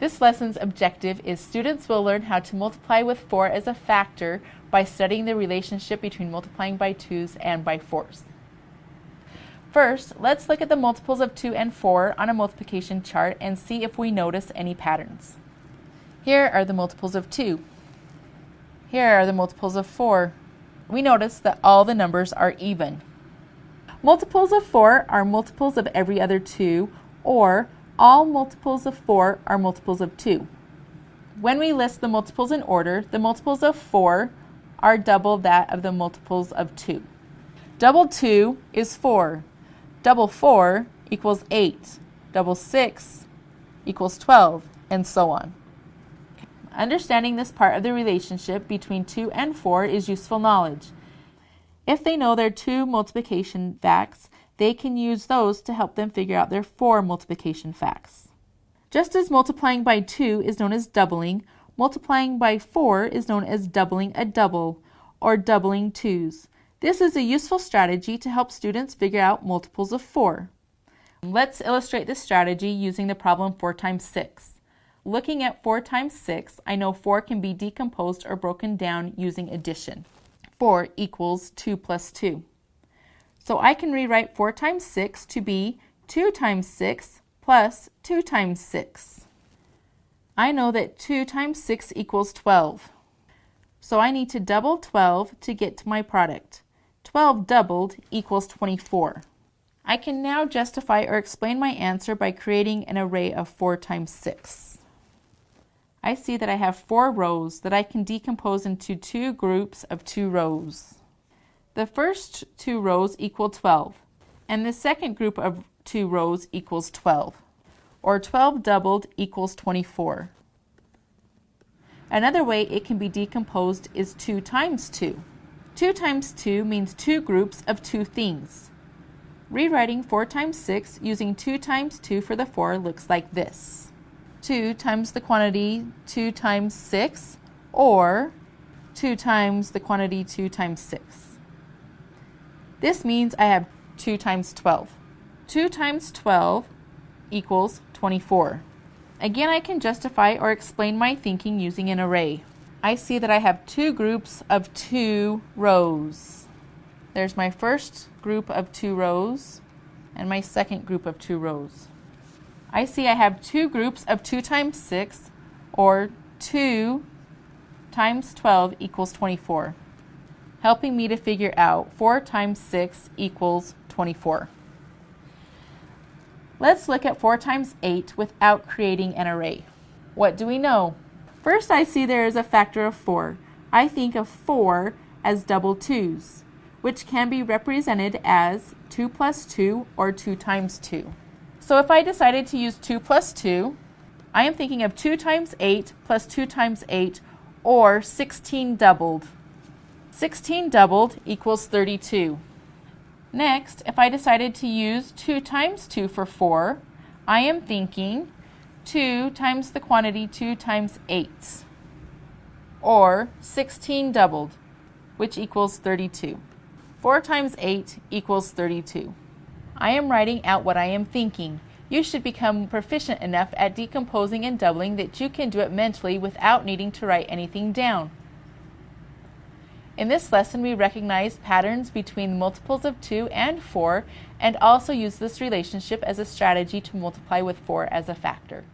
This lesson's objective is students will learn how to multiply with 4 as a factor by studying the relationship between multiplying by 2's and by 4's. First, let's look at the multiples of 2 and 4 on a multiplication chart and see if we notice any patterns. Here are the multiples of 2. Here are the multiples of 4. We notice that all the numbers are even. Multiples of 4 are multiples of every other 2, or all multiples of 4 are multiples of 2. When we list the multiples in order, the multiples of 4 are double that of the multiples of 2. Double 2 is 4. Double 4 equals 8. Double 6 equals 12, and so on. Understanding this part of the relationship between 2 and 4 is useful knowledge. If they know their 2 multiplication facts, they can use those to help them figure out their 4 multiplication facts. Just as multiplying by 2 is known as doubling, multiplying by 4 is known as doubling a double, or doubling 2's. This is a useful strategy to help students figure out multiples of 4. Let's illustrate this strategy using the problem 4 times 6. Looking at 4 times 6, I know 4 can be decomposed or broken down using addition. 4 equals 2 plus 2. So I can rewrite 4 times 6 to be 2 times 6 plus 2 times 6. I know that 2 times 6 equals 12. So I need to double 12 to get to my product. 12 doubled equals 24. I can now justify or explain my answer by creating an array of 4 times 6. I see that I have 4 rows that I can decompose into 2 groups of 2 rows. The first 2 rows equal 12, and the second group of 2 rows equals 12, or 12 doubled equals 24. Another way it can be decomposed is 2 times 2. 2 times 2 means 2 groups of 2 things. Rewriting 4 times 6 using 2 times 2 for the 4 looks like this. 2 times the quantity 2 times 6, or 2 times the quantity 2 times 6. This means I have 2 times 12. 2 times 12 equals 24. Again, I can justify or explain my thinking using an array. I see that I have 2 groups of 2 rows. There's my first group of 2 rows and my second group of 2 rows. I see I have 2 groups of 2 times 6, or 2 times 12 equals 24, helping me to figure out 4 times 6 equals 24. Let's look at 4 times 8 without creating an array. What do we know? First, I see there is a factor of 4. I think of 4 as double 2's, which can be represented as 2 plus 2 or 2 times 2. So if I decided to use 2 plus 2, I am thinking of 2 times 8 plus 2 times 8, or 16 doubled. 16 doubled equals 32. Next, if I decided to use 2 times 2 for 4, I am thinking 2 times the quantity 2 times 8, or 16 doubled, which equals 32. 4 times 8 equals 32. I am writing out what I am thinking. You should become proficient enough at decomposing and doubling that you can do it mentally without needing to write anything down. In this lesson, we recognized patterns between multiples of 2 and 4 and also used this relationship as a strategy to multiply with 4 as a factor.